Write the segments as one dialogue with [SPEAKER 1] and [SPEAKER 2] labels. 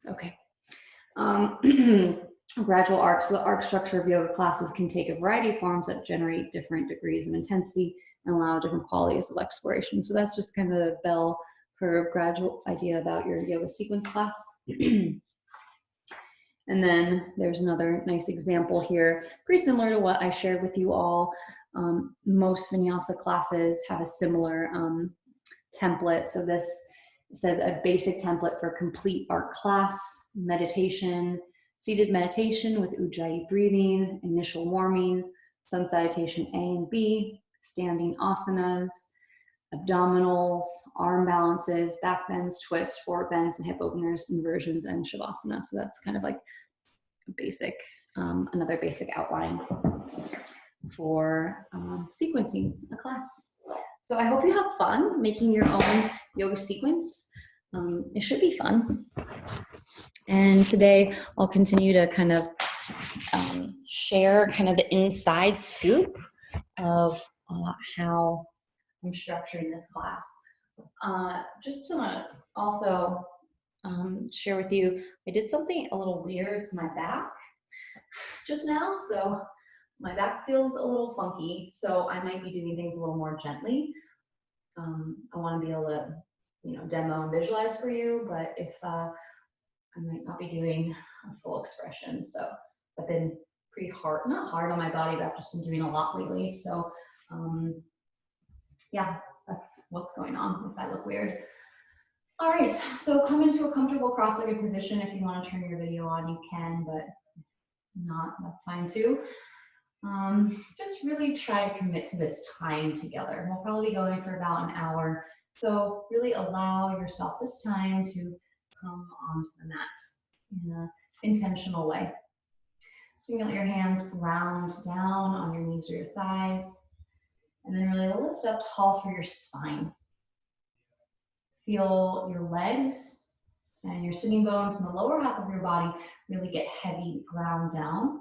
[SPEAKER 1] Okay. Gradual arc. So the arc structure of yoga classes can take a variety of forms that generate different degrees of intensity and allow different qualities of exploration. So that's just kind of the bell curve gradual idea about your yoga sequence class. And then there's another nice example here, pretty similar to what I shared with you all. Most vinyasa classes have a similar template. So this says a basic template for complete arc class, meditation, seated meditation with Ujjayi breathing, initial warming, sun salutation A and B, standing asanas, abdominals, arm balances, back bends, twists, forward bends, and hip openers, inversions, and shavasana. So that's kind of like a basic, another basic outline for sequencing a class. So I hope you have fun making your own yoga sequence. It should be fun. And today I'll continue to kind of share kind of the inside scoop of how I'm structuring this class. Just to also share with you, I did something a little weird to my back just now. So my back feels a little funky, so I might be doing things a little more gently. I want to be able to, demo and visualize for you, but if I might not be doing a full expression. So I've been pretty hard, not hard on my body, but I've just been doing a lot lately. So yeah, that's what's going on if I look weird. All right, so come into a comfortable cross-legged position. If you want to turn your video on, you can, but not, that's fine too. Just really try to commit to this time together. We'll probably be going for about an hour. So really allow yourself this time to come onto the mat in an intentional way. So you can let your hands ground down on your knees or your thighs, and then really lift up tall through your spine. Feel your legs and your sitting bones in the lower half of your body really get heavy, ground down.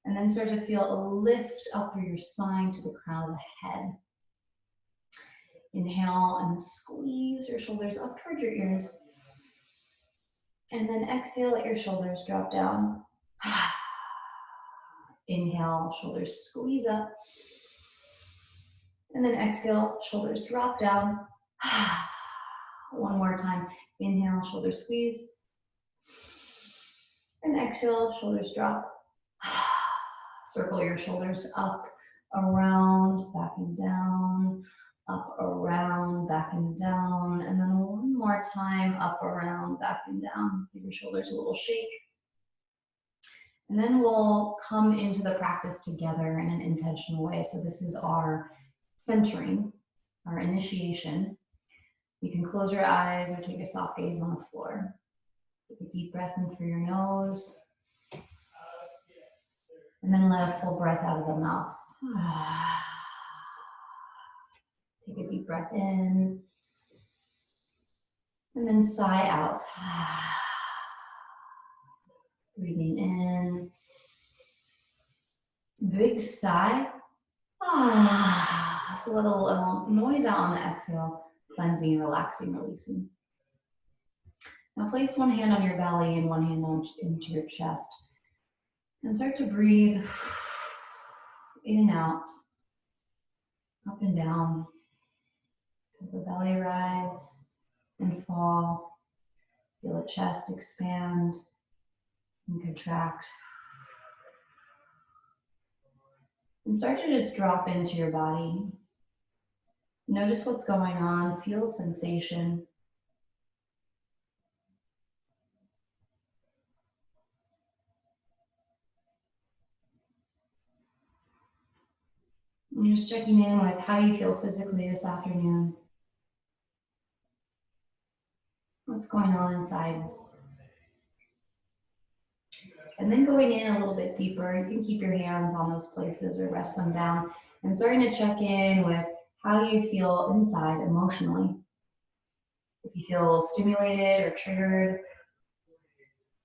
[SPEAKER 1] And then start to feel a lift up through your spine to the crown of the head. Inhale and squeeze your shoulders up toward your ears. And then exhale, let your shoulders drop down. Inhale, shoulders squeeze up. And then exhale, shoulders drop down. One more time. Inhale, shoulders squeeze. And exhale, shoulders drop. Circle your shoulders up, around, back and down, up, around, back and down. And then one more time, up, around, back and down. Give your shoulders a little shake. And then we'll come into the practice together in an intentional way. So this is our centering, our initiation. You can close your eyes or take a soft gaze on the floor. Take a deep breath in through your nose. And then let a full breath out of the mouth. Take a deep breath in. And then sigh out. Breathing in. Big sigh. So a little noise out on the exhale. Cleansing, relaxing, releasing. Now place one hand on your belly and one hand into your chest. And start to breathe in and out, up and down. Feel the belly rise and fall. Feel the chest expand and contract. And start to just drop into your body. Notice what's going on. Feel sensation. And you're just checking in with how you feel physically this afternoon. What's going on inside? And then going in a little bit deeper, you can keep your hands on those places or rest them down. And starting to check in with how you feel inside emotionally. If you feel stimulated or triggered,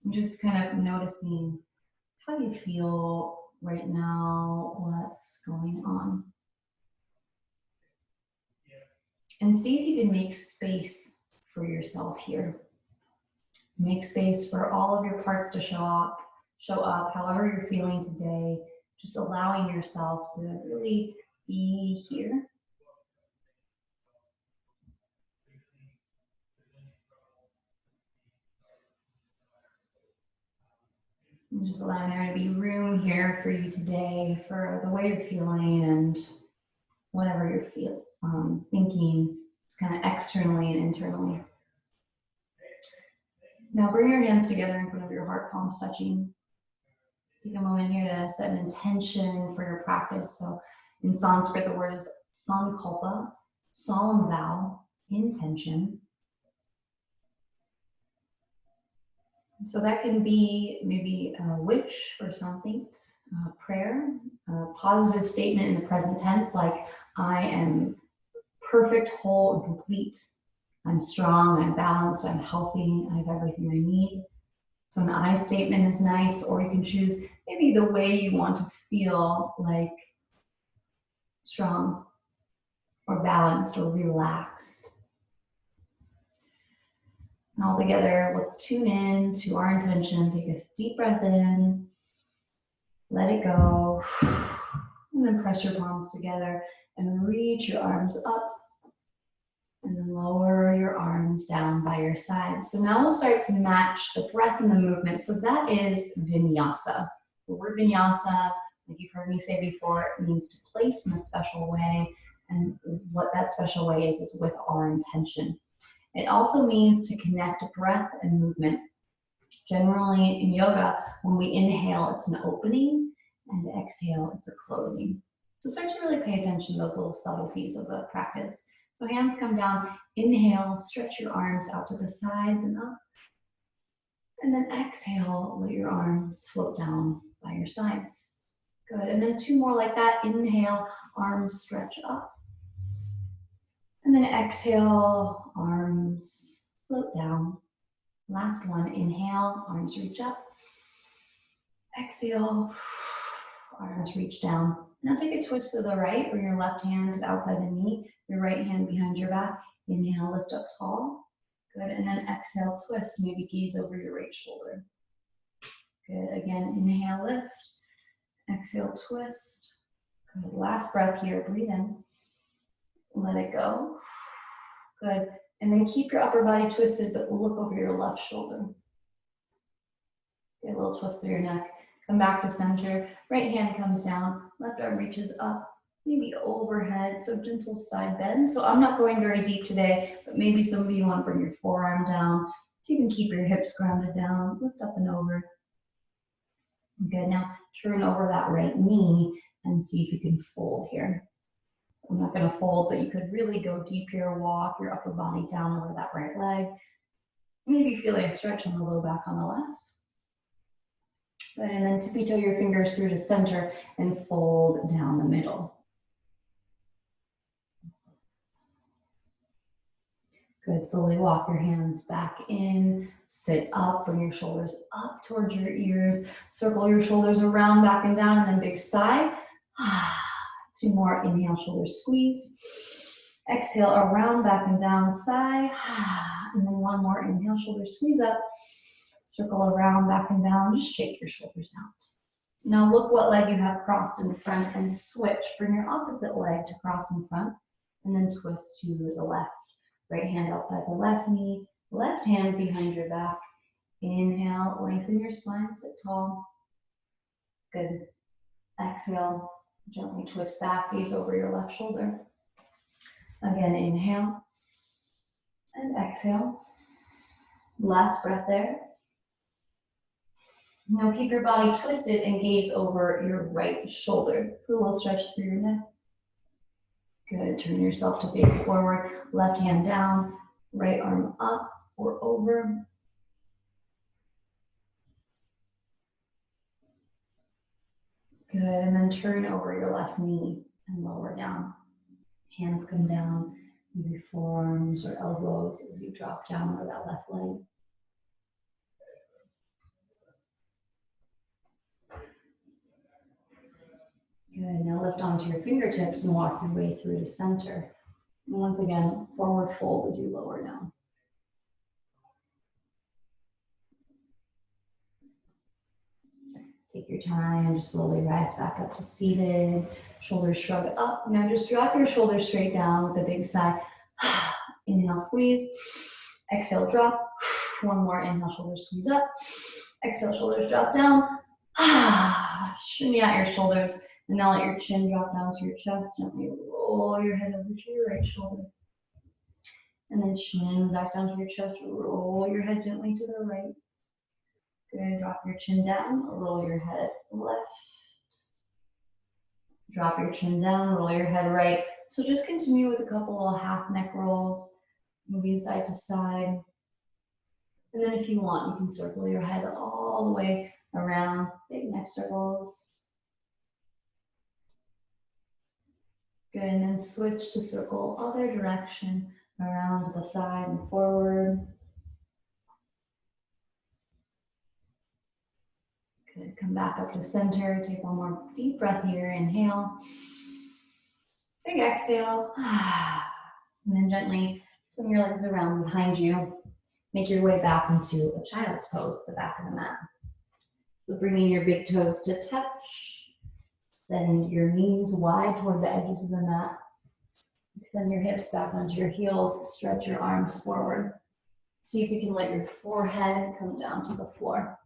[SPEAKER 1] and just kind of noticing how you feel right now, what's going on. And see if you can make space for yourself here. Make space for all of your parts to show up however you're feeling today, just allowing yourself to really be here. And just allowing there to be room here for you today, for the way you're feeling and whatever you're thinking, just kind of externally and internally. Now bring your hands together in front of your heart, palms touching. Take a moment here to set an intention for your practice. So in Sanskrit, the word is sankalpa, solemn vow, intention. So that can be maybe a wish for something, a prayer, a positive statement in the present tense, like I am perfect, whole, and complete. I'm strong, I'm balanced, I'm healthy, I have everything I need. So an I statement is nice, or you can choose maybe the way you want to feel, like strong or balanced or relaxed. And all together, let's tune in to our intention. Take a deep breath in, let it go, and then press your palms together and reach your arms up, and then lower your arms down by your side. So now we'll start to match the breath and the movement. So that is vinyasa. The word vinyasa, like you've heard me say before, it means to place in a special way. And what that special way is with our intention. It also means to connect breath and movement. Generally in yoga, when we inhale, it's an opening, and exhale, it's a closing. So start to really pay attention to those little subtleties of the practice. So hands come down, inhale, stretch your arms out to the sides and up. And then exhale, let your arms float down by your sides. Good, and then two more like that. Inhale, arms stretch up. And then exhale, arms float down. Last one, inhale, arms reach up. Exhale, arms reach down. Now take a twist to the right, bring your left hand to the outside of the knee, your right hand behind your back. Inhale, lift up tall. Good, and then exhale, twist, maybe gaze over your right shoulder. Good, again, inhale, lift. Exhale, twist. Good, last breath here, breathe in. Let it go. Good, and then keep your upper body twisted, but look over your left shoulder. Get a little twist through your neck. Come back to center. Right hand comes down. Left arm reaches up, maybe overhead. So gentle side bend. So I'm not going very deep today, but maybe some of you want to bring your forearm down so you can keep your hips grounded down. Lift up and over. Good. Now turn over that right knee and see if you can fold here. I'm not going to fold, but you could really go deep here. Walk your upper body down over that right leg. Maybe feel a stretch on the low back on the left. Good, and then tippy toe your fingers through to center and fold down the middle. Good, slowly walk your hands back in, sit up, bring your shoulders up towards your ears, circle your shoulders around, back and down, and then big sigh. Two more, inhale, shoulders squeeze. Exhale, around, back and down, sigh. And then one more, inhale, shoulders squeeze up. Circle around, back and down, just shake your shoulders out. Now look what leg you have crossed in front and switch. Bring your opposite leg to cross in front and then twist to the left. Right hand outside the left knee, left hand behind your back. Inhale, lengthen your spine, sit tall. Good. Exhale, gently twist back, gaze over your left shoulder. Again, inhale and exhale. Last breath there. Now keep your body twisted and gaze over your right shoulder. A little stretch through your neck. Good, turn yourself to face forward, left hand down, right arm up or over. Good, and then turn over your left knee and lower down. Hands come down, maybe forearms or elbows as you drop down over that left leg. Good, now lift onto your fingertips and walk your way through to center. And once again, forward fold as you lower down. Take your time and just slowly rise back up to seated. Shoulders shrug up. Now just drop your shoulders straight down with a big sigh. Inhale, squeeze. Exhale, drop. One more. Inhale, shoulders squeeze up. Exhale, shoulders drop down. Shimmy out your shoulders. And now let your chin drop down to your chest. Gently roll your head over to your right shoulder. And then chin back down to your chest. Roll your head gently to the right. Good. Drop your chin down. Roll your head left. Drop your chin down. Roll your head right. So just continue with a couple little half neck rolls. Moving side to side. And then if you want, you can circle your head all the way around. Big neck circles. Good. And then switch to circle other direction. Around to the side and forward. Good. Come back up to center. Take one more deep breath here. Inhale. Big exhale. And then gently swing your legs around behind you. Make your way back into a child's pose, the back of the mat. So bringing your big toes to touch. Send your knees wide toward the edges of the mat. Extend your hips back onto your heels. Stretch your arms forward. See if you can let your forehead come down to the floor.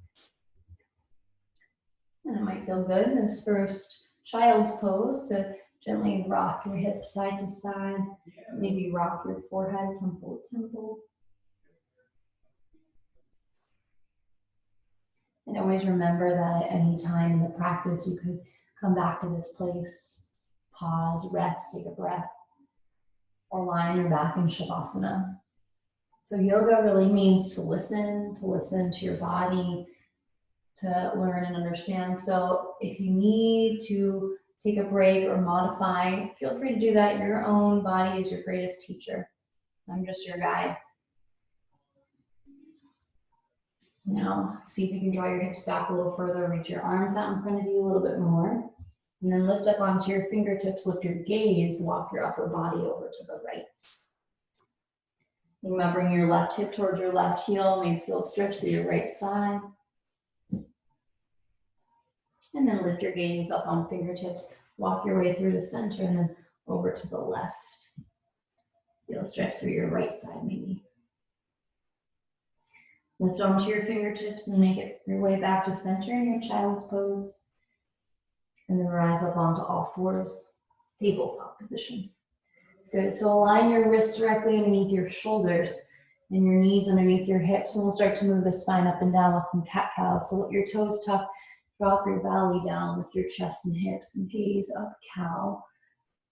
[SPEAKER 1] And it might feel good in this first child's pose to gently rock your hips side to side. Maybe rock your forehead temple to temple. And always remember that at any time in the practice, you could come back to this place, pause, rest, take a breath, or lie on your back in Shavasana. So yoga really means to listen to your body, to learn and understand. So if you need to take a break or modify, feel free to do that. Your own body is your greatest teacher. I'm just your guide. Now, see if you can draw your hips back a little further, reach your arms out in front of you a little bit more, and then lift up onto your fingertips, lift your gaze, walk your upper body over to the right. Think about bringing your left hip towards your left heel, maybe feel a stretch through your right side. And then lift your gaze up on fingertips, walk your way through the center, and then over to the left. Feel a stretch through your right side, maybe. Lift onto your fingertips and make it your way back to center in your child's pose. And then rise up onto all fours, tabletop position. Good, so align your wrists directly underneath your shoulders and your knees underneath your hips. And we'll start to move the spine up and down with some cat-cow. So let your toes tuck, drop your belly down, lift your chest and hips, and gaze up, cow.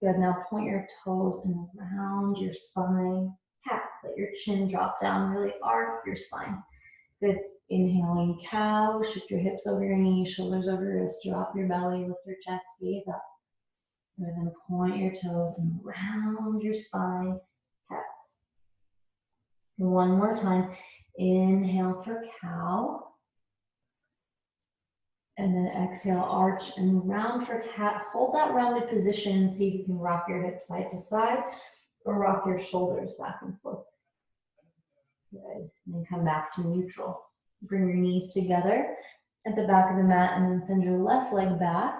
[SPEAKER 1] Good, now point your toes and round your spine. Cat, let your chin drop down, really arc your spine. Good. Inhaling cow, shift your hips over your knees, shoulders over your wrists, drop your belly, lift your chest, gaze up. And then point your toes and round your spine, cat. One more time. Inhale for cow. And then exhale, arch and round for cat. Hold that rounded position. See if you can rock your hips side to side or rock your shoulders back and forth. Good. And then come back to neutral. Bring your knees together at the back of the mat and then send your left leg back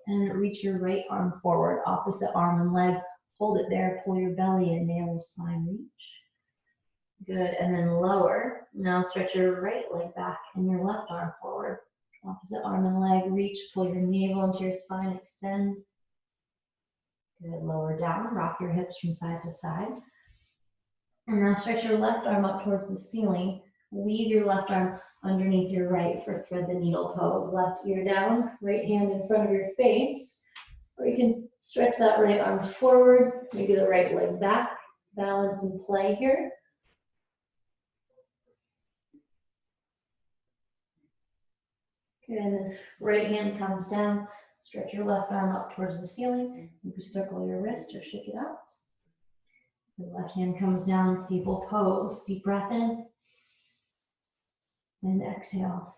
[SPEAKER 1] and reach your right arm forward, opposite arm and leg. Hold it there, pull your belly in, navel, spine, reach. Good, and then lower. Now stretch your right leg back and your left arm forward. Opposite arm and leg, reach, pull your navel into your spine, extend. Good, lower down, rock your hips from side to side. And now stretch your left arm up towards the ceiling. Leave your left arm underneath your right for thread the needle pose. Left ear down, right hand in front of your face. Or you can stretch that right arm forward, maybe the right leg back. Balance and play here. Good, and then right hand comes down. Stretch your left arm up towards the ceiling. You can circle your wrist or shake it out. The left hand comes down, table pose. Deep breath in. And exhale.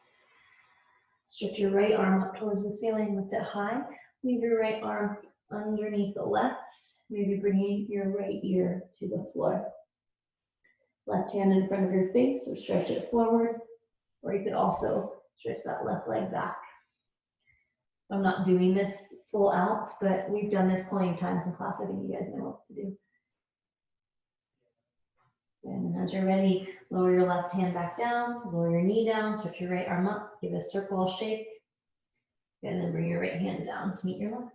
[SPEAKER 1] Stretch your right arm up towards the ceiling, lift it high. Leave your right arm underneath the left. Maybe bringing your right ear to the floor. Left hand in front of your face or stretch it forward. Or you could also stretch that left leg back. I'm not doing this full out, but we've done this plenty of times in class. I think you guys know what to do. And as you're ready, lower your left hand back down, lower your knee down, stretch your right arm up, give a circle shake, and then bring your right hand down to meet your left.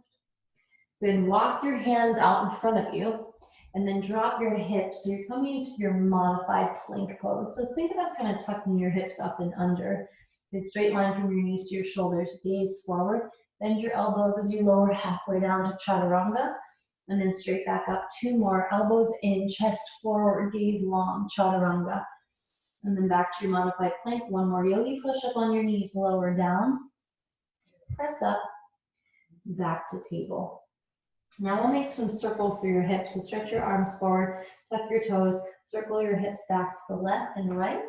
[SPEAKER 1] Then walk your hands out in front of you, and then drop your hips. So you're coming into your modified plank pose. So think about kind of tucking your hips up and under. Good straight line from your knees to your shoulders, gaze forward. Bend your elbows as you lower halfway down to chaturanga. And then straight back up, 2 more, elbows in, chest forward, gaze long, chaturanga. And then back to your modified plank, 1 more yogi push up on your knees, lower down, press up, back to table. Now we'll make some circles through your hips, so stretch your arms forward, tuck your toes, circle your hips back to the left and right,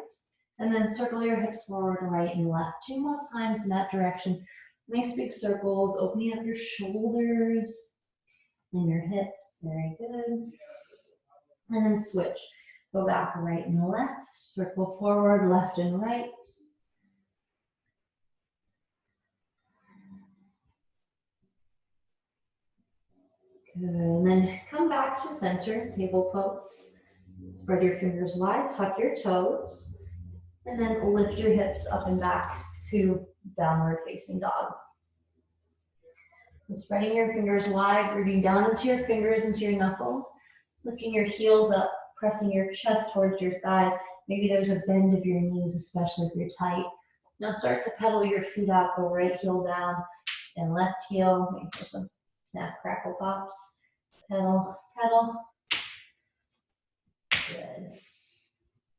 [SPEAKER 1] and then circle your hips forward, right and left. 2 more times in that direction. Nice big circles, opening up your shoulders, and your hips, very good. And then switch, go back right and left, circle forward, left and right. Good, and then come back to center, table pose. Spread your fingers wide, tuck your toes, and then lift your hips up and back to downward facing dog. Spreading your fingers wide, rooting down into your fingers, into your knuckles, lifting your heels up, pressing your chest towards your thighs. Maybe there's a bend of your knees, especially if you're tight. Now start to pedal your feet out, go right heel down and left heel. Maybe for some snap, crackle, pops. Pedal, pedal. Good.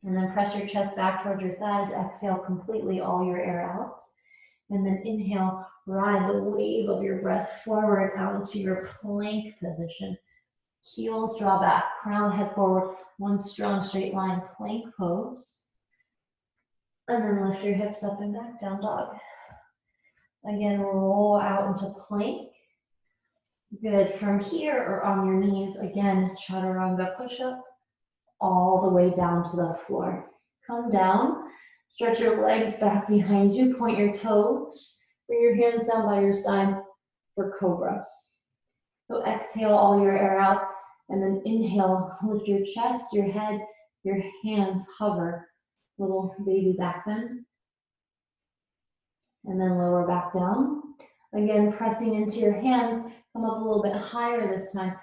[SPEAKER 1] And then press your chest back towards your thighs. Exhale completely all your air out. And then inhale, ride the wave of your breath forward out into your plank position. Heels draw back, crown head forward, 1 strong straight line, plank pose. And then lift your hips up and back, down dog. Again, roll out into plank. Good, from here or on your knees, again, chaturanga push-up, all the way down to the floor. Come down. Stretch your legs back behind you, point your toes, bring your hands down by your side for cobra. So exhale all your air out, and then inhale, lift your chest, your head, your hands hover, little baby back bend. And then lower back down. Again, pressing into your hands, come up a little bit higher this time.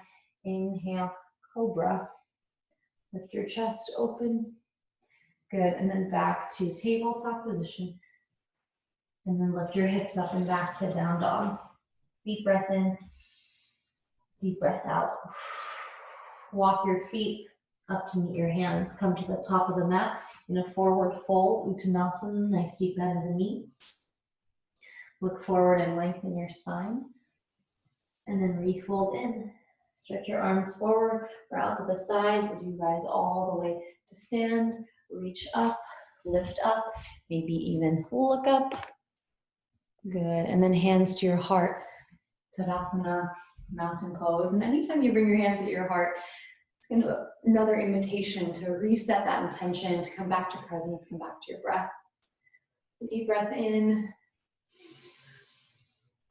[SPEAKER 1] Inhale, cobra. Lift your chest open. Good, and then back to tabletop position. And then lift your hips up and back to down dog. Deep breath in, deep breath out. Walk your feet up to meet your hands. Come to the top of the mat in a forward fold, Uttanasana, nice deep bend of the knees. Look forward and lengthen your spine. And then refold in. Stretch your arms forward or out to the sides as you rise all the way to stand. Reach up, lift up, maybe even look up. Good, and then hands to your heart. Tadasana, mountain pose. And anytime you bring your hands at your heart, it's going to be another invitation to reset that intention, to come back to presence, come back to your breath. Deep breath in.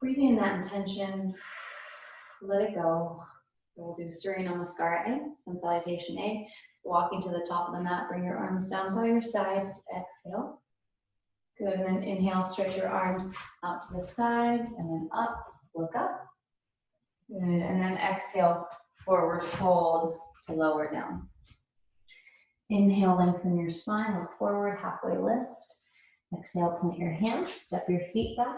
[SPEAKER 1] Breathing in that intention, let it go. We'll do Surya Namaskara A, Sun Salutation A. Walking to the top of the mat, bring your arms down by your sides, exhale. Good, and then inhale, stretch your arms out to the sides, and then up, look up. Good, and then exhale, forward fold to lower down. Inhale, lengthen your spine, look forward, halfway lift. Exhale, point your hands, step your feet back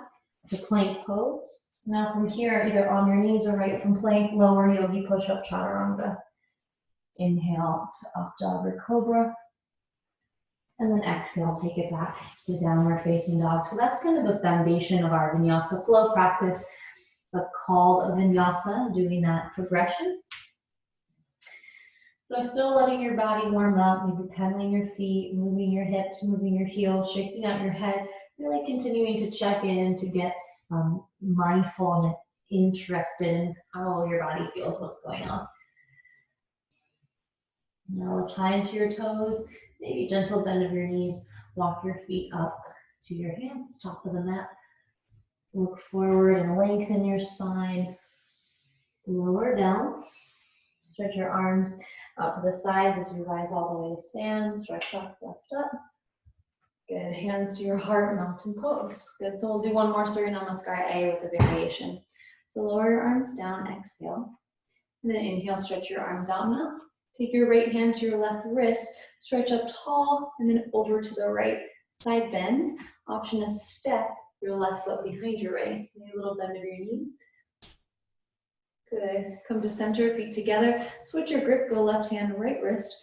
[SPEAKER 1] to plank pose. Now from here, either on your knees or right from plank, lower yogi push-up chaturanga. Inhale to up dog or cobra. And then exhale, take it back to downward facing dog. So that's kind of the foundation of our vinyasa flow practice. That's called a vinyasa, doing that progression. So still letting your body warm up, maybe pedaling your feet, moving your hips, moving your heels, shaking out your head, really continuing to check in to get mindful and interested in how your body feels, what's going on. Now tie into your toes, maybe gentle bend of your knees, walk your feet up to your hands, top of the mat. Look forward and lengthen your spine. Lower down. Stretch your arms out to the sides as you rise all the way to stand. Stretch up, lift up. Good. Hands to your heart, mountain pose. Good. So we'll do one more Surya Namaskar A with a variation. So lower your arms down, exhale. And then inhale, stretch your arms out and up. Take your right hand to your left wrist, stretch up tall, and then over to the right side bend. Option is step your left foot behind your right. Maybe a little bend of your knee. Good. Come to center, feet together. Switch your grip, go left hand, right wrist.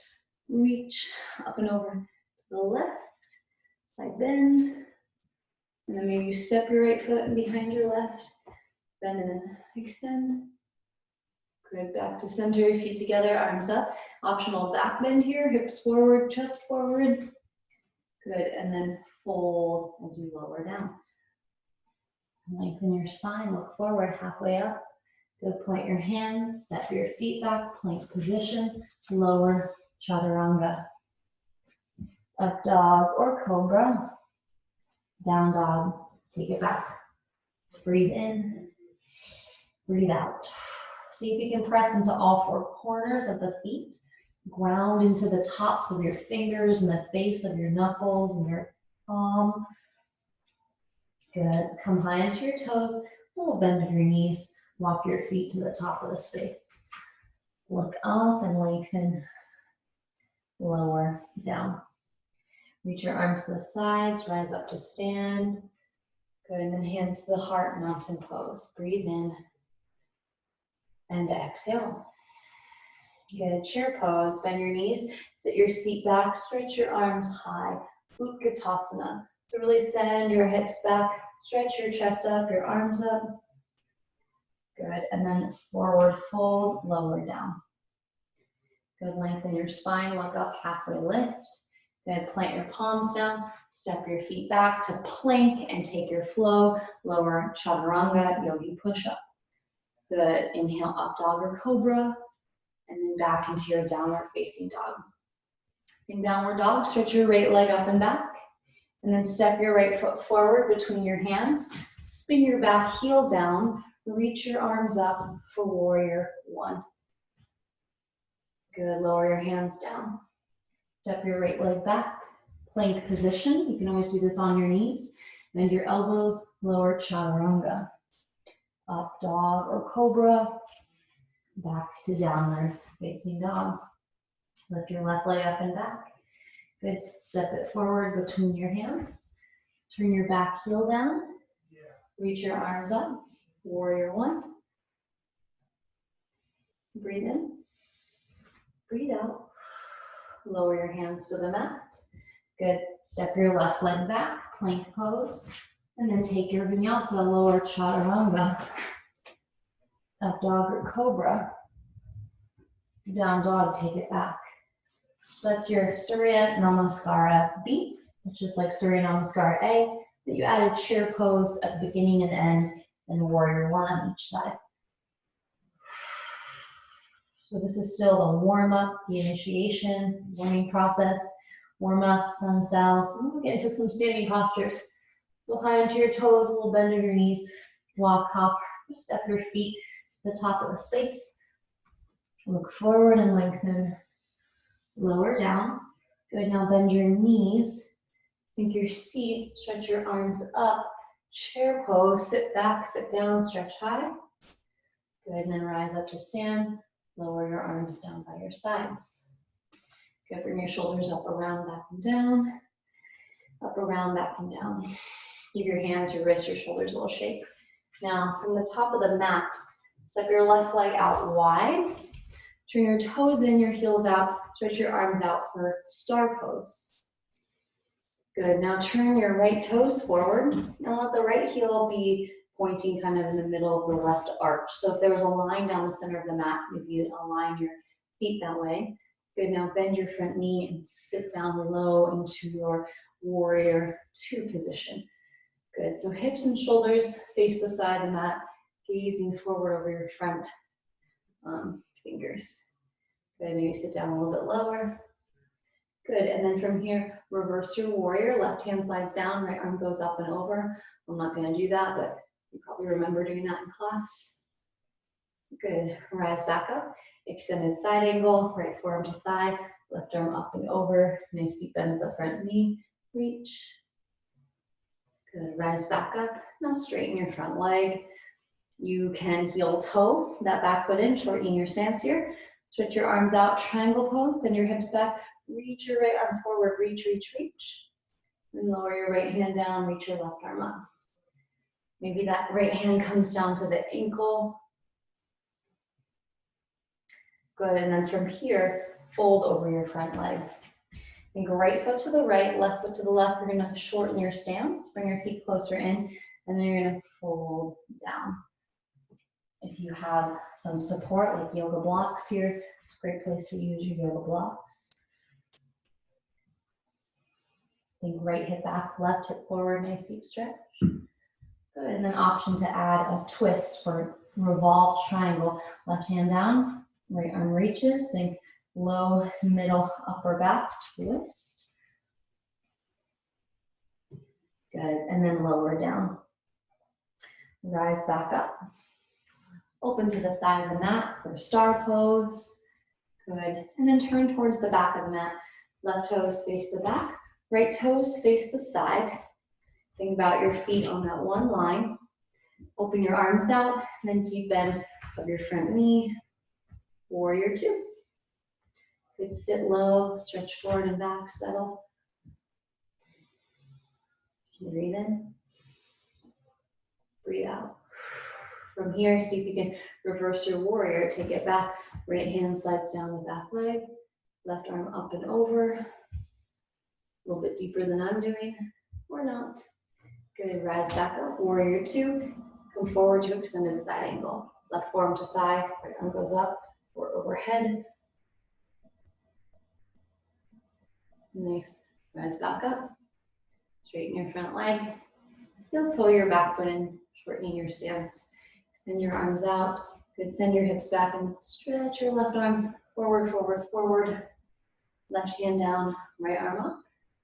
[SPEAKER 1] Reach up and over to the left, side bend. And then maybe you step your right foot behind your left. Bend and then extend. Good, back to center, feet together, arms up. Optional back bend here, hips forward, chest forward. Good, and then fold as we lower down. Lengthen your spine, look forward, halfway up. Good, point your hands, step your feet back, plank position, lower, chaturanga. Up dog or cobra. Down dog, take it back. Breathe in, breathe out. See if you can press into all four corners of the feet. Ground into the tops of your fingers and the base of your knuckles and your palm. Good. Come high into your toes. A little bend of your knees. Walk your feet to the top of the space. Look up and lengthen. Lower, down. Reach your arms to the sides. Rise up to stand. Good. And then hands to the heart, mountain pose. Breathe in. And exhale. Good, chair pose, bend your knees, sit your seat back, stretch your arms high, Utkatasana. So really send your hips back, stretch your chest up, your arms up. Good, and then forward fold, lower down. Good, lengthen your spine, look up, halfway lift. Good, plant your palms down, step your feet back to plank and take your flow, lower chaturanga, yogi push-up. Good, inhale, up dog or cobra, and then back into your downward facing dog. In downward dog, stretch your right leg up and back, and then step your right foot forward between your hands, spin your back heel down, reach your arms up for warrior one. Good, lower your hands down. Step your right leg back, plank position. You can always do this on your knees. Bend your elbows, lower chaturanga. Up dog or cobra, back to downward facing dog. Lift your left leg up and back. Good, step it forward between your hands. Turn your back heel down. Reach your arms up, warrior one. Breathe in, breathe out. Lower your hands to the mat. Good, step your left leg back, plank pose. And then take your vinyasa, lower chaturanga. Up dog or cobra. Down dog, take it back. So that's your Surya Namaskara B. It's just like Surya Namaskara A, but you add a chair pose at the beginning and end, and warrior one on each side. So this is still the warm-up, the initiation, warming process, warm-up, sun cells, and we'll get into some standing postures. Go high into your toes, a little bend of your knees, walk, hop, step your feet to the top of the space. Look forward and lengthen. Lower down. Good, now bend your knees. Sink your seat, stretch your arms up. Chair pose, sit back, sit down, stretch high. Good, and then rise up to stand. Lower your arms down by your sides. Good, bring your shoulders up, around, back and down. Up, around, back and down. Give your hands, your wrists, your shoulders a little shake. Now, from the top of the mat, step your left leg out wide. Turn your toes in, your heels out. Stretch your arms out for star pose. Good. Now turn your right toes forward and let the right heel be pointing kind of in the middle of the left arch. So if there was a line down the center of the mat, maybe you align your feet that way. Good. Now bend your front knee and sit down low into your warrior two position. Good. So hips and shoulders face the side of the mat, gazing forward over your front fingers. Good. Maybe sit down a little bit lower. Good. And then from here, reverse your warrior. Left hand slides down, right arm goes up and over. I'm not going to do that, but You probably remember doing that in class. Good. Rise back up. Extended side angle. Right forearm to thigh. Left arm up and over. Nice deep bend of the front knee. Reach. Good. Rise back up. Now straighten your front leg. You can heel toe that back foot in, shortening your stance here. Stretch your arms out, triangle pose, send your hips back. Reach your right arm forward. Reach, reach, reach. And lower your right hand down. Reach your left arm up. Maybe that right hand comes down to the ankle. Good, and then from here, fold over your front leg. Think right foot to the right, left foot to the left. You're gonna shorten your stance, bring your feet closer in, and then you're gonna fold down. If you have some support, like yoga blocks here, it's a great place to use your yoga blocks. Think right hip back, left hip forward, nice deep stretch. Good, and then option to add a twist for revolved triangle. Left hand down, right arm reaches, think low, middle, upper back, twist. Good, and then lower down. Rise back up. Open to the side of the mat for star pose. Good, and then turn towards the back of the mat. Left toes face the back, right toes face the side. Think about your feet on that one line. Open your arms out, then deep bend of your front knee. Warrior two. Good, sit low, stretch forward and back, settle. Breathe in. Breathe out. From here, see if you can reverse your warrior. Take it back. Right hand slides down the back leg. Left arm up and over. A little bit deeper than I'm doing, or not. Good, rise back up. Warrior two. Come forward to extended side angle. Left forearm to thigh. Right arm goes up or overhead. Nice. Rise back up. Straighten your front leg. Heel toe your back foot in, shortening your stance. Extend your arms out. Good, send your hips back and stretch your left arm forward, forward, forward. Left hand down, right arm up.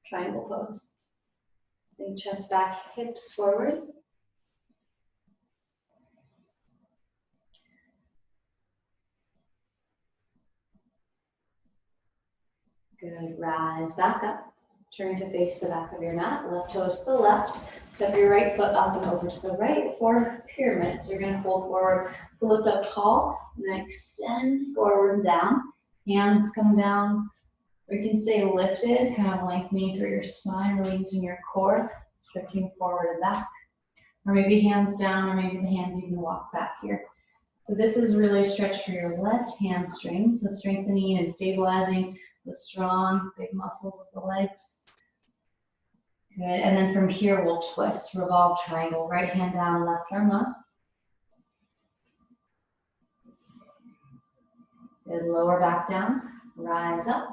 [SPEAKER 1] Triangle pose. Think chest back, hips forward. Good, rise back up. Turn to face the back of your mat. Left toes to the left. Step your right foot up and over to the right for pyramids. You're gonna fold forward to lift up tall, and then extend forward and down. Hands come down. Or you can stay lifted, kind of lengthening through your spine, really using your core, stretching forward and back. Or maybe hands down, or maybe the hands you can walk back here. So this is really stretch for your left hamstring, so strengthening and stabilizing the strong, big muscles of the legs. Good, and then from here we'll twist, revolve triangle, right hand down, left arm up. Good, lower back down, rise up.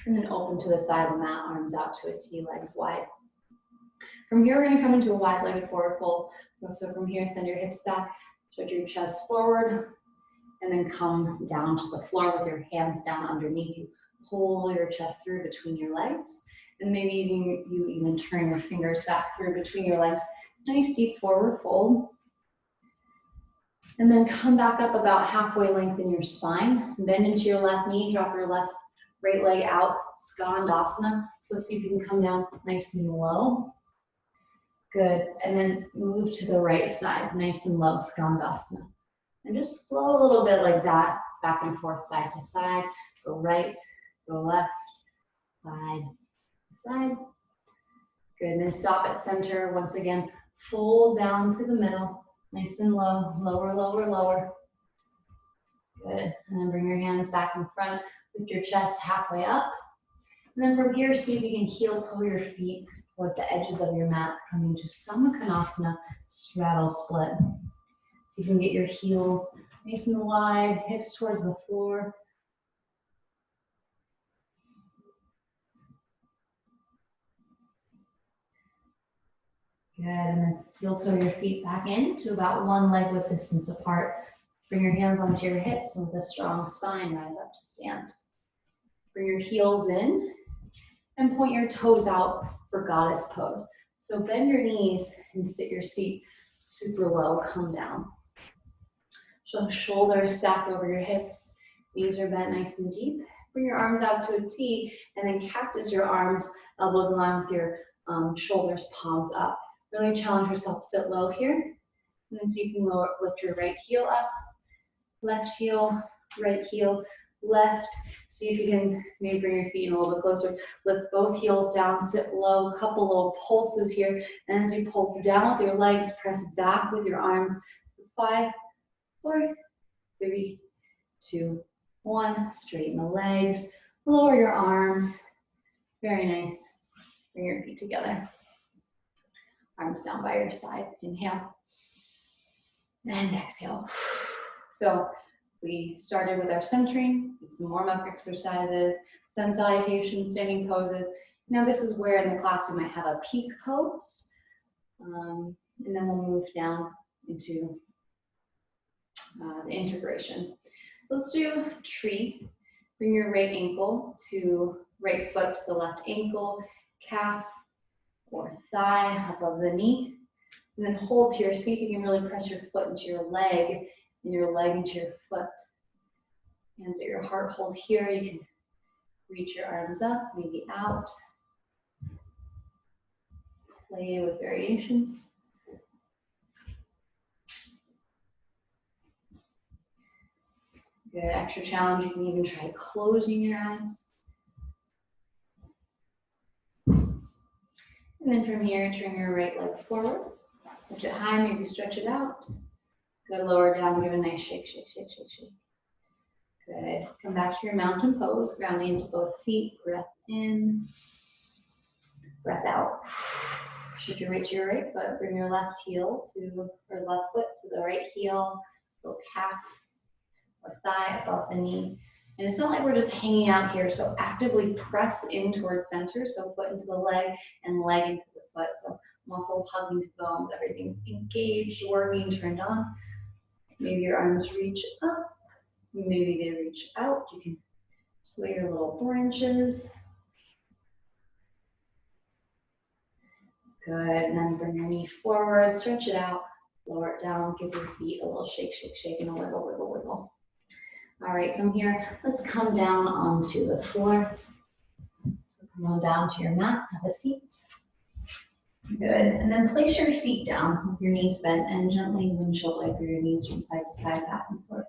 [SPEAKER 1] And then open to the side of the mat, arms out to a T, legs wide. From here, we're gonna come into a wide-legged forward fold. So from here, send your hips back, stretch your chest forward, and then come down to the floor with your hands down underneath you. Pull your chest through between your legs, and maybe you even turn your fingers back through between your legs. Nice deep forward fold. And then come back up about halfway length in your spine. Bend into your left knee, drop your right leg out, Skandasana. So see if you can come down nice and low. Good, and then move to the right side, nice and low, Skandasana. And just flow a little bit like that, back and forth, side to side. Go right, go left, side, side. Good, and then stop at center. Once again, fold down through the middle, nice and low, lower, lower, lower. Good, and then bring your hands back in front, lift your chest halfway up. And then from here, see if you can heel toe your feet toward the edges of your mat, coming to Samukhanasana, straddle split. So you can get your heels nice and wide, hips towards the floor. Good, and then heel toe your feet back in to about one leg width distance apart. Bring your hands onto your hips, and with a strong spine, rise up to stand. Bring your heels in and point your toes out for goddess pose. So bend your knees and sit your seat super low, come down. So shoulders stacked over your hips, knees are bent nice and deep. Bring your arms out to a T, and then cactus your arms, elbows in line with your shoulders, palms up. Really challenge yourself, sit low here. And then so you can lift your right heel up, left heel, right heel, left. See if you can maybe bring your feet in a little bit closer. Lift both heels down, sit low, couple little pulses here. And as you pulse down with your legs, press back with your arms. 5, 4, 3, 2, 1. Straighten the legs, lower your arms. Very nice. Bring your feet together. Arms down by your side. Inhale. And exhale. So we started with our centering, some warm-up exercises, sun salutations, standing poses. Now this is where in the class we might have a peak pose. And then we'll move down into the integration. So let's do tree. Bring your right ankle to right foot to the left ankle, calf or thigh above the knee. And then hold here. See if you can really press your foot into your leg and your leg into your foot. Hands at your heart, hold here. You can reach your arms up, maybe out. Play with variations. Good, extra challenge. You can even try closing your eyes. And then from here, turn your right leg forward. Lift it high, maybe stretch it out. Good, lower down, give a nice shake, shake, shake, shake, shake. Good, come back to your mountain pose, grounding into both feet, breath in, breath out. Shift your weight to your right foot, bring your left heel to, or left foot to the right heel, go calf or thigh above the knee. And it's not like we're just hanging out here, so actively press in towards center, so foot into the leg and leg into the foot. So muscles hugging to bones, everything's engaged, working, turned on. Maybe your arms reach up, maybe they reach out. You can sway your little branches. Good, and then bring your knee forward, stretch it out, lower it down, give your feet a little shake, shake, shake, and a wiggle, wiggle, wiggle. All right, from here, let's come down onto the floor. So come on down to your mat, have a seat. Good, and then place your feet down with your knees bent and gently windshield wiper your knees from side to side, back and forth.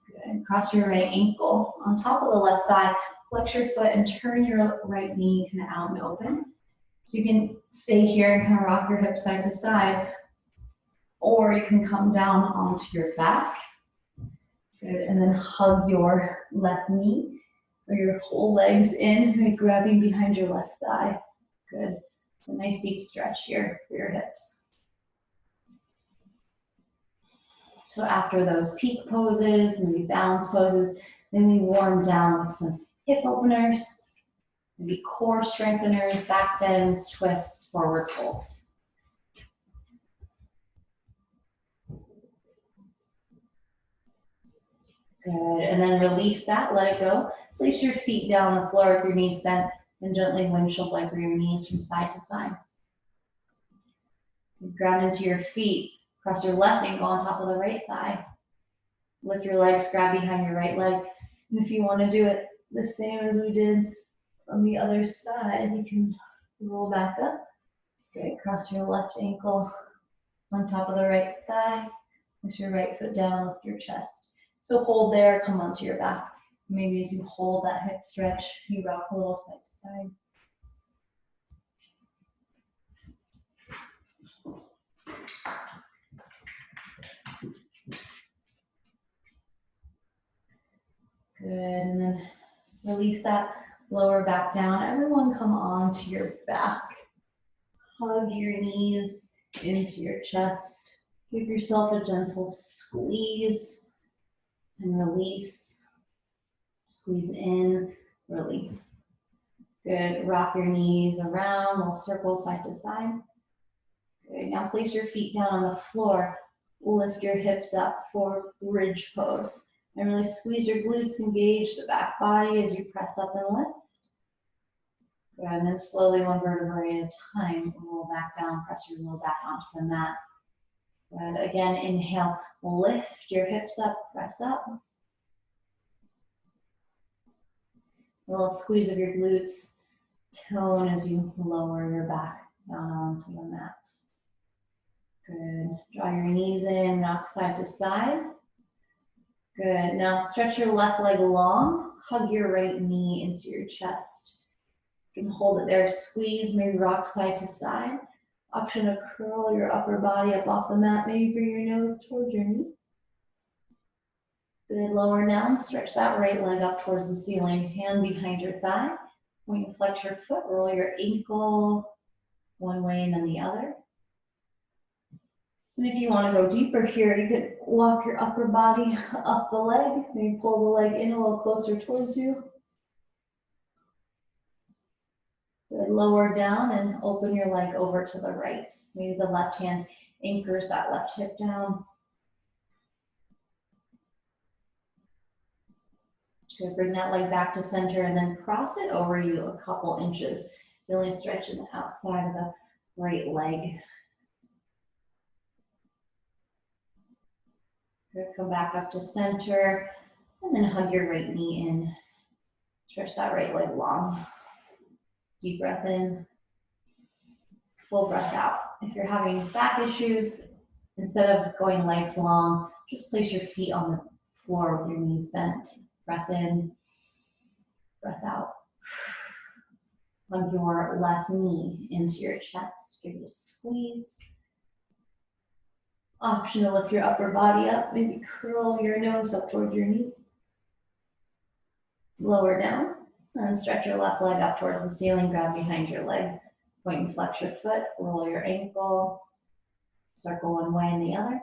[SPEAKER 1] Good, cross your right ankle on top of the left thigh, flex your foot and turn your right knee kind of out and open. So you can stay here and kind of rock your hips side to side, or you can come down onto your back. Good, and then hug your left knee or your whole legs in, right, grabbing behind your left thigh. Good. So nice deep stretch here for your hips. So after those peak poses, maybe balance poses, then we warm down with some hip openers, maybe core strengtheners, back bends, twists, forward folds. Good, and then release that, let it go. Place your feet down on the floor with your knees bent and gently windshield wiper your knees from side to side. Ground into your feet, cross your left ankle on top of the right thigh. Lift your legs, grab behind your right leg. And if you want to do it the same as we did on the other side, you can roll back up. Good, cross your left ankle on top of the right thigh. Push your right foot down, lift your chest. So hold there, come onto your back. Maybe as you hold that hip stretch, you rock a little side to side. Good, and then release that lower back down. Everyone come onto your back. Hug your knees into your chest. Give yourself a gentle squeeze and release. Squeeze in, release. Good, rock your knees around, we'll circle side to side. Good, now place your feet down on the floor. Lift your hips up for bridge pose. And really squeeze your glutes, engage the back body as you press up and lift. Good, and then slowly, one vertebrae at a time, roll back down, press your low back onto the mat. Good, again, inhale, lift your hips up, press up. A little squeeze of your glutes, tone as you lower your back down onto the mat. Good, draw your knees in, rock side to side. Good, now stretch your left leg long, hug your right knee into your chest. You can hold it there, squeeze, maybe rock side to side. Option to curl your upper body up off the mat, maybe bring your nose towards your knee. Good, lower down, stretch that right leg up towards the ceiling, hand behind your thigh. Point and flex your foot, roll your ankle one way and then the other. And if you want to go deeper here, you could walk your upper body up the leg, maybe pull the leg in a little closer towards you. Good, lower down and open your leg over to the right. Maybe the left hand anchors that left hip down. Good, bring that leg back to center and then cross it over you a couple inches. Feeling a stretch in the outside of the right leg. Good, come back up to center and then hug your right knee in. Stretch that right leg long. Deep breath in, full breath out. If you're having back issues, instead of going legs long, just place your feet on the floor with your knees bent. Breath in, breath out. Hug your left knee into your chest. Give it a squeeze. Option to lift your upper body up. Maybe curl your nose up towards your knee. Lower down. And stretch your left leg up towards the ceiling. Grab behind your leg. Point and flex your foot. Roll your ankle. Circle one way and the other.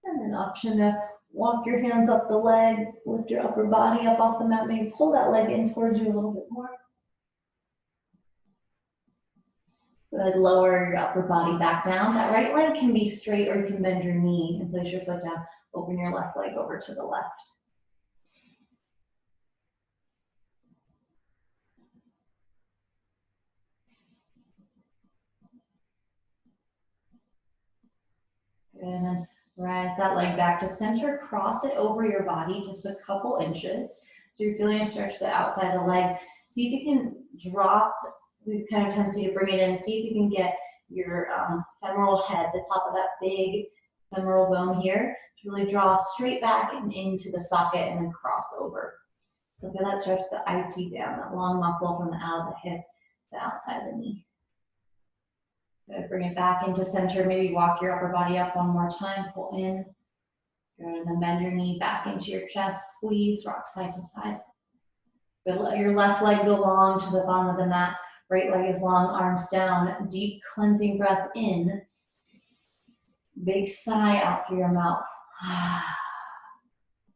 [SPEAKER 1] And then option to walk your hands up the leg. Lift your upper body up off the mat. Maybe pull that leg in towards you a little bit more. Good, lower your upper body back down. That right leg can be straight or you can bend your knee and place your foot down. Open your left leg over to the left. Good, and then rise that leg back to center. Cross it over your body just a couple inches. So you're feeling a stretch to the outside of the leg. See if you can drop. We kind of tendency to bring it in. See if you can get your femoral head, the top of that big femoral bone here, to really draw straight back and into the socket and then cross over. So feel that stretch the IT down, that long muscle from the out of the hip, the outside of the knee. Good, bring it back into center. Maybe walk your upper body up one more time, pull in. Good, and then bend your knee back into your chest, squeeze, rock side to side. Good, let your left leg go long to the bottom of the mat. Right leg is long, arms down. Deep cleansing breath in. Big sigh out through your mouth.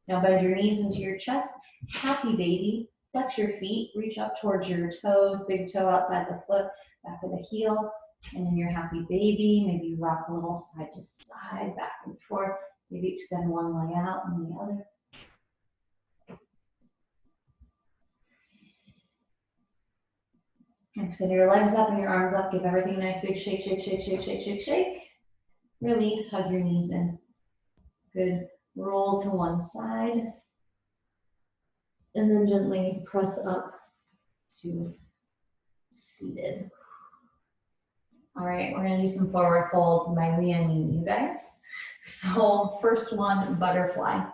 [SPEAKER 1] Now bend your knees into your chest. Happy baby. Flex your feet. Reach up towards your toes. Big toe outside the foot. Back of the heel. And in your happy baby, maybe you rock a little side to side, back and forth. Maybe extend one leg out and the other. Extend your legs up and your arms up. Give everything a nice big shake, shake, shake, shake, shake, shake, shake. Release, hug your knees in. Good. Roll to one side. And then gently press up to seated. All right, we're gonna do some forward folds by Liang, you guys. So first one, butterfly.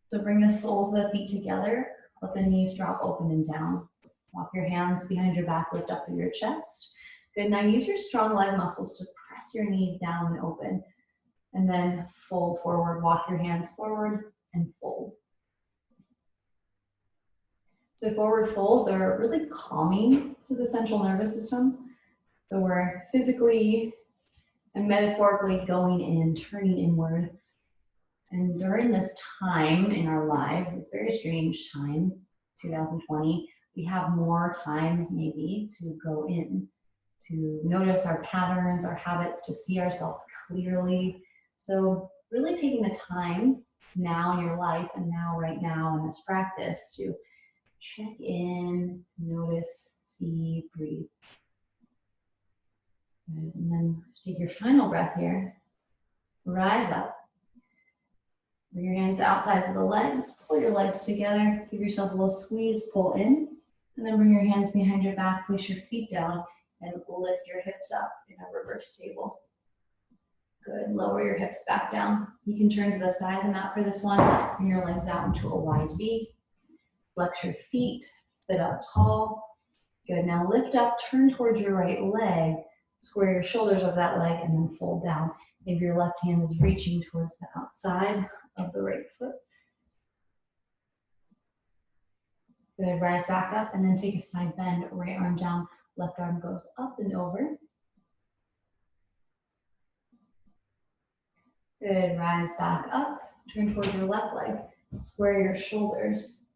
[SPEAKER 1] So bring the soles of the feet together. Let the knees drop open and down. Walk your hands behind your back, lift up through your chest. Good, now use your strong leg muscles to press your knees down and open. And then fold forward, walk your hands forward and fold. So forward folds are really calming to the central nervous system. So we're physically and metaphorically going in, turning inward. And during this time in our lives, this very strange time, 2020, we have more time maybe to go in, to notice our patterns, our habits, to see ourselves clearly. So really taking the time now in your life and now, right now in this practice to check in, notice, see, breathe. Good. And then take your final breath here. Rise up. Bring your hands to the outsides of the legs. Pull your legs together. Give yourself a little squeeze. Pull in. And then bring your hands behind your back. Place your feet down and lift your hips up in a reverse table. Good. Lower your hips back down. You can turn to the side of the mat for this one. Bring your legs out into a wide V. Flex your feet. Sit up tall. Good. Now lift up. Turn towards your right leg. Square your shoulders over that leg and then fold down. Maybe your left hand is reaching towards the outside of the right foot. Good. Rise back up and then take a side bend. Right arm down. Left arm goes up and over. Good. Rise back up. Turn towards your left leg. Square your shoulders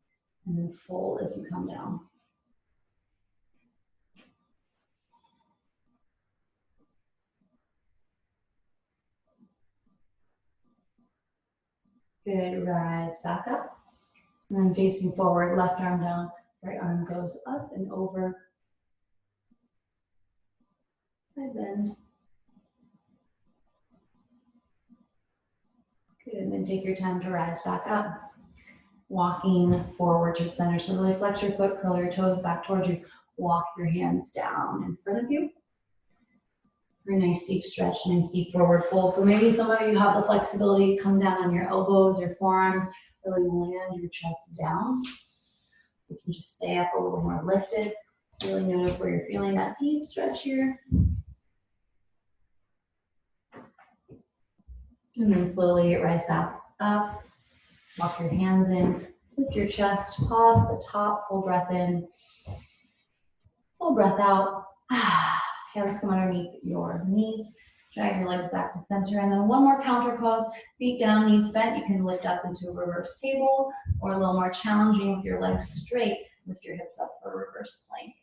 [SPEAKER 1] and then fold as you come down. Good. Rise back up. And then facing forward, left arm down, right arm goes up and over. Side bend. Good. And then take your time to rise back up. Walking forward to the center. So really flex your foot, curl your toes back towards you. Walk your hands down in front of you. Very nice deep stretch, nice deep forward fold. So maybe some of you have the flexibility to come down on your elbows, your forearms, really land your chest down. You can just stay up a little more lifted. Really notice where you're feeling that deep stretch here. And then slowly rise back up. Walk your hands in. Lift your chest. Pause at the top. Full breath in. Full breath out. Hands come underneath your knees. Drag your legs back to center. And then one more counter pose. Feet down, knees bent. You can lift up into a reverse table, or a little more challenging with your legs straight. Lift your hips up for a reverse plank.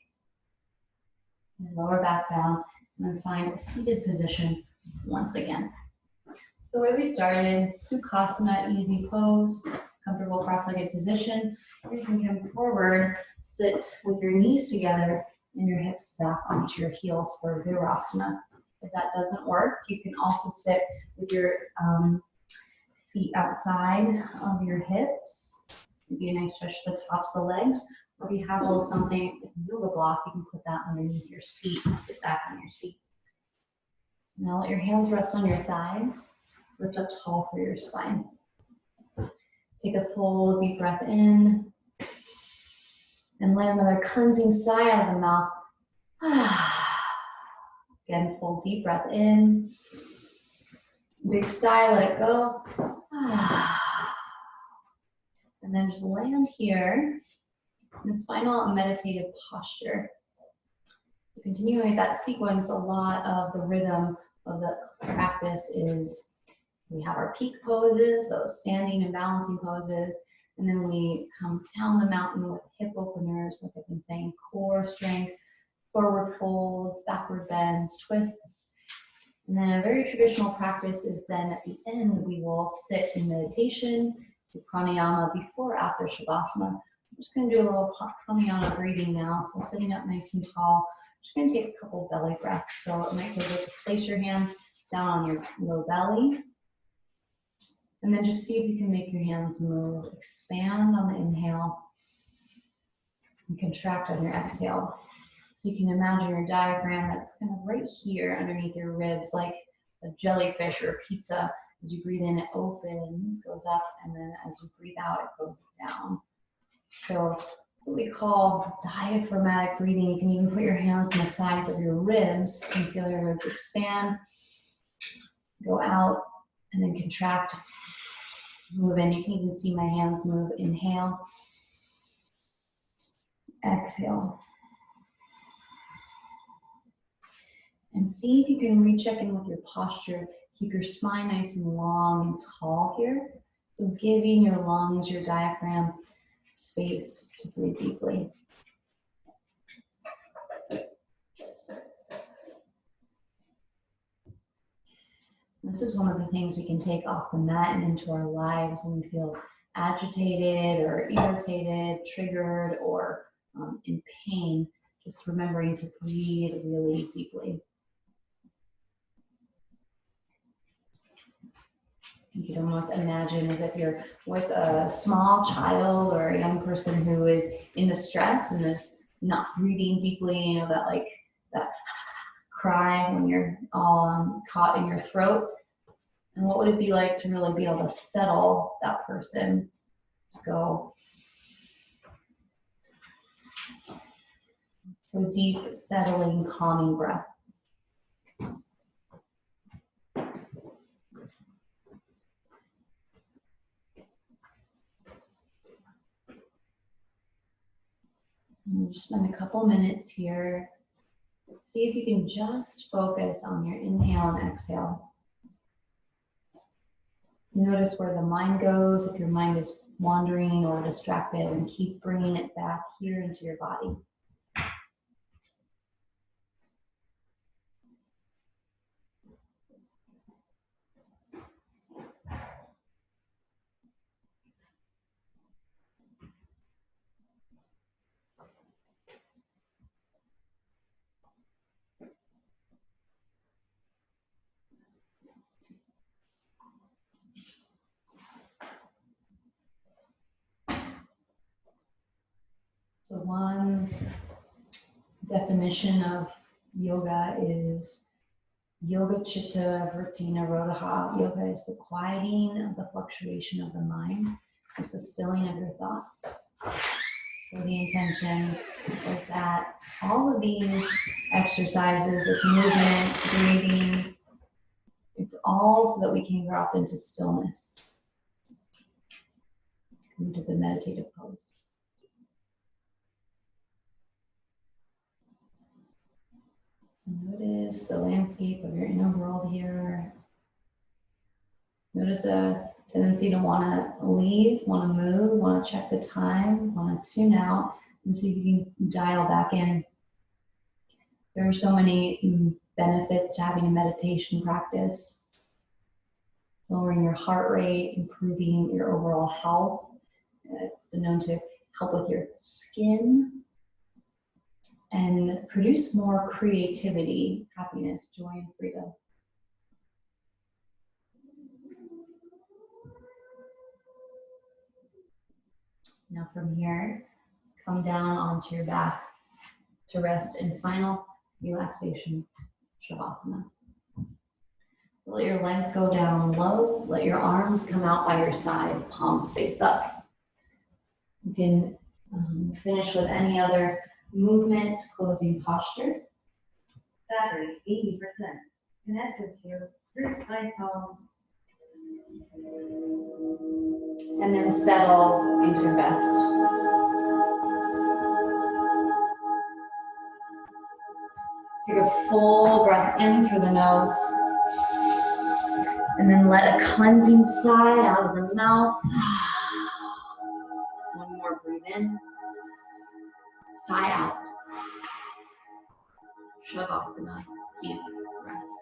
[SPEAKER 1] And lower back down. And then find a seated position once again. So the way we started, Sukhasana, easy pose, comfortable cross-legged position. You can come forward, sit with your knees together and your hips back onto your heels for Virasana. If that doesn't work, you can also sit with your feet outside of your hips. Maybe a nice stretch to the tops of the legs. Or if you have a little something, like a yoga block, you can put that underneath your seat and sit back on your seat. Now let your hands rest on your thighs. Lift up tall through your spine. Take a full deep breath in. And land another cleansing sigh out of the mouth. Again, full deep breath in. Big sigh, let it go. And then just land here in this final meditative posture. Continuing with that sequence, a lot of the rhythm of the practice is we have our peak poses, those standing and balancing poses, and then we come down the mountain with hip openers, like I've been saying, core strength, forward folds, backward bends, twists. And then a very traditional practice is then at the end, we will sit in meditation, do pranayama before or after Shavasana. I'm just gonna do a little pranayama breathing now. So sitting up nice and tall, just gonna take a couple belly breaths. So it might be able to place your hands down on your low belly. And then just see if you can make your hands move. Expand on the inhale and contract on your exhale. So you can imagine your diaphragm that's kind of right here underneath your ribs, like a jellyfish or a pizza. As you breathe in, it opens, goes up, and then as you breathe out, it goes down. So that's what we call diaphragmatic breathing. You can even put your hands on the sides of your ribs and feel your ribs expand, go out, and then contract. Move in. You can even see my hands move. Inhale. Exhale. And see if you can recheck in with your posture. Keep your spine nice and long and tall here. So giving your lungs, your diaphragm, space to breathe deeply. This is one of the things we can take off the mat and into our lives when we feel agitated or irritated, triggered, or in pain, just remembering to breathe really deeply. You can almost imagine as if you're with a small child or a young person who is in distress and is not breathing deeply, you know, that cry when you're all caught in your throat. And what would it be like to really be able to settle that person? Just go. So deep, settling, calming breath. And we'll just spend a couple minutes here. See if you can just focus on your inhale and exhale. Notice where the mind goes, if your mind is wandering or distracted, and keep bringing it back here into your body. So one definition of yoga is yoga chitta vritti nirodha. Yoga is the quieting of the fluctuation of the mind. It's the stilling of your thoughts. So the intention is that all of these exercises, this movement, breathing, it's all so that we can drop into stillness, into the meditative pose. Notice the landscape of your inner world here. Notice a tendency to want to leave, want to move, want to check the time, want to tune out, and see if you can dial back in. There are so many benefits to having a meditation practice. Lowering your heart rate, improving your overall health. It's been known to help with your skin and produce more creativity, happiness, joy, and freedom. Now from here, come down onto your back to rest in final relaxation, Shavasana. Let your legs go down low. Let your arms come out by your side, palms face up. You can finish with any other movement, closing posture.
[SPEAKER 2] Battery 80%. Connected to root side palm.
[SPEAKER 1] And then settle into rest. Take a full breath in through the nose. And then let a cleansing sigh out of the mouth. One more, breathe in. Sigh out. Shavasana, deep rest.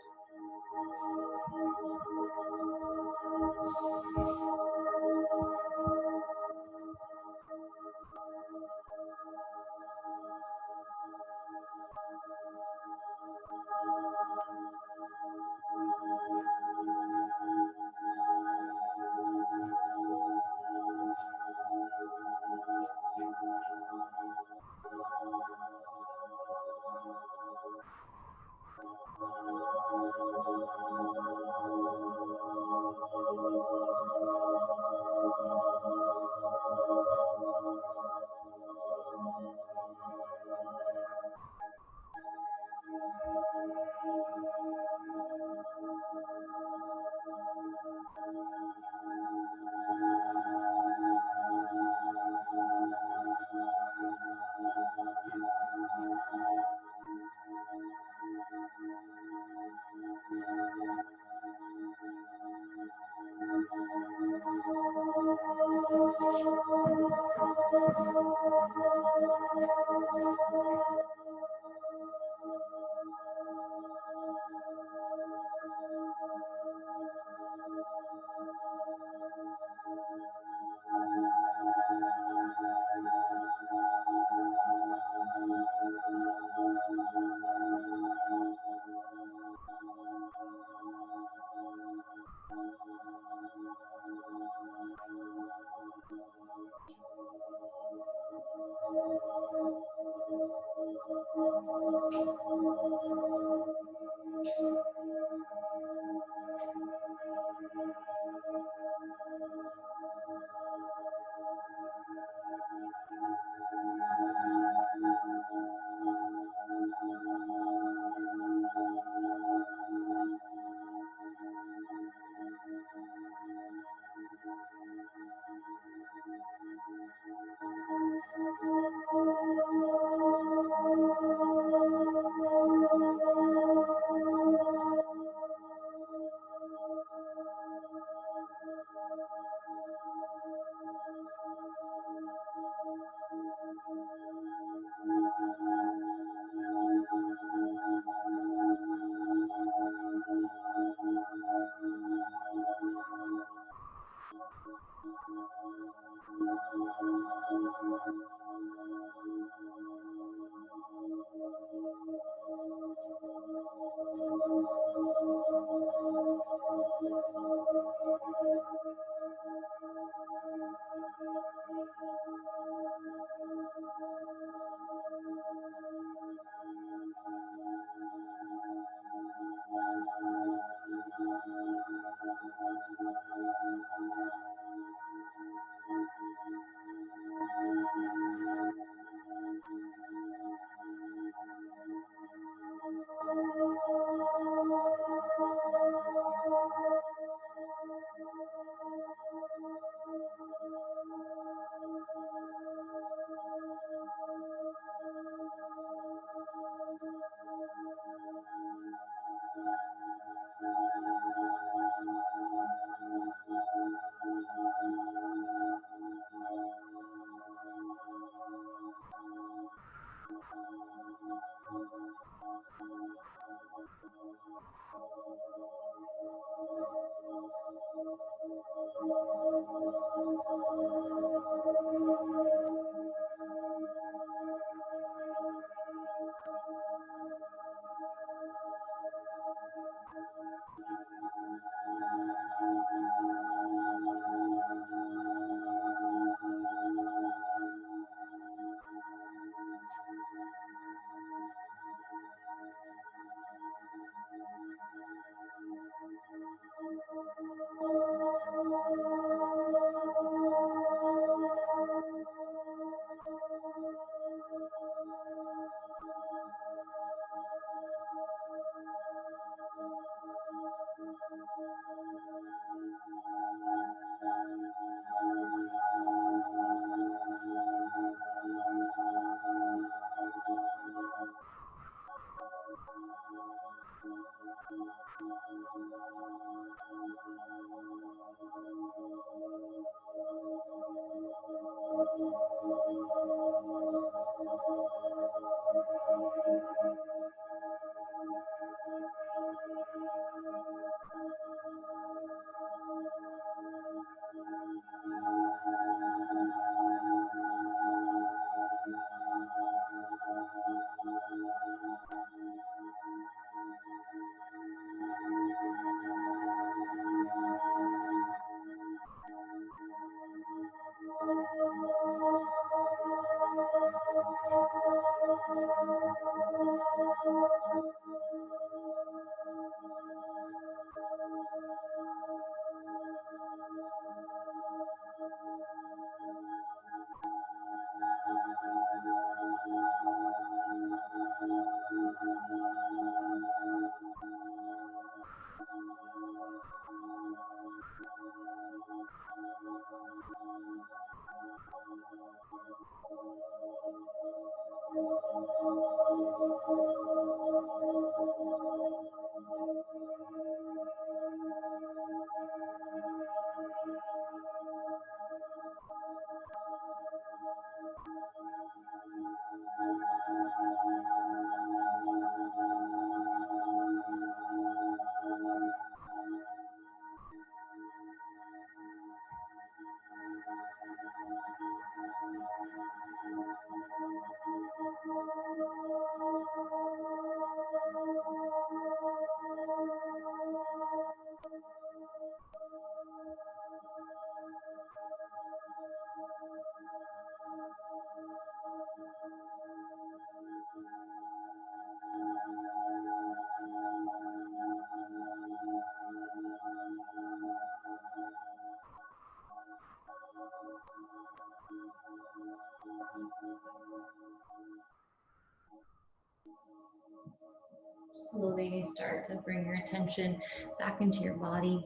[SPEAKER 1] Slowly start to bring your attention back into your body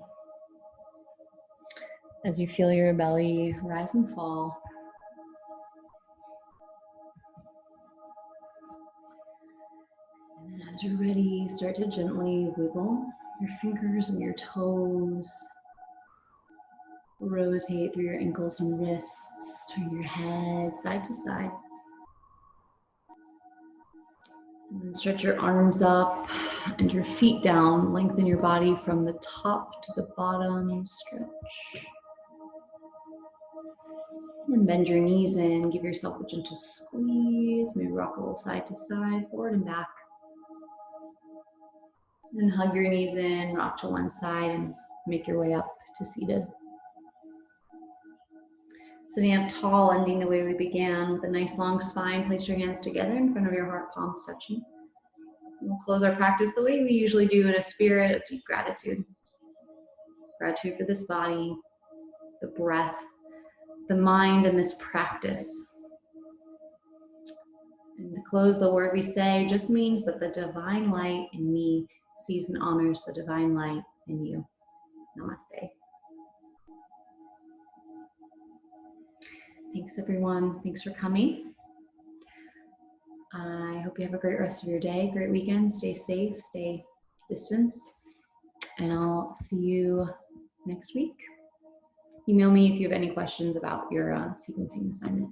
[SPEAKER 1] as you feel your belly rise and fall. And then as you're ready, start to gently wiggle your fingers and your toes. Rotate through your ankles and wrists, turn your head side to side. And then stretch your arms up and your feet down. Lengthen your body from the top to the bottom. Stretch. And then bend your knees in. Give yourself a gentle squeeze. Maybe rock a little side to side, forward and back. And then hug your knees in, rock to one side, and make your way up to seated. Sitting up tall, ending the way we began with a nice long spine. Place your hands together in front of your heart, palms touching. We'll close our practice the way we usually do, in a spirit of deep gratitude. Gratitude for this body, the breath, the mind, and this practice. And to close, the word we say just means that the divine light in me sees and honors the divine light in you. Namaste. Thanks, everyone. Thanks for coming. I hope you have a great rest of your day, great weekend. Stay safe, stay distance, and I'll see you next week. Email me if you have any questions about your sequencing assignment.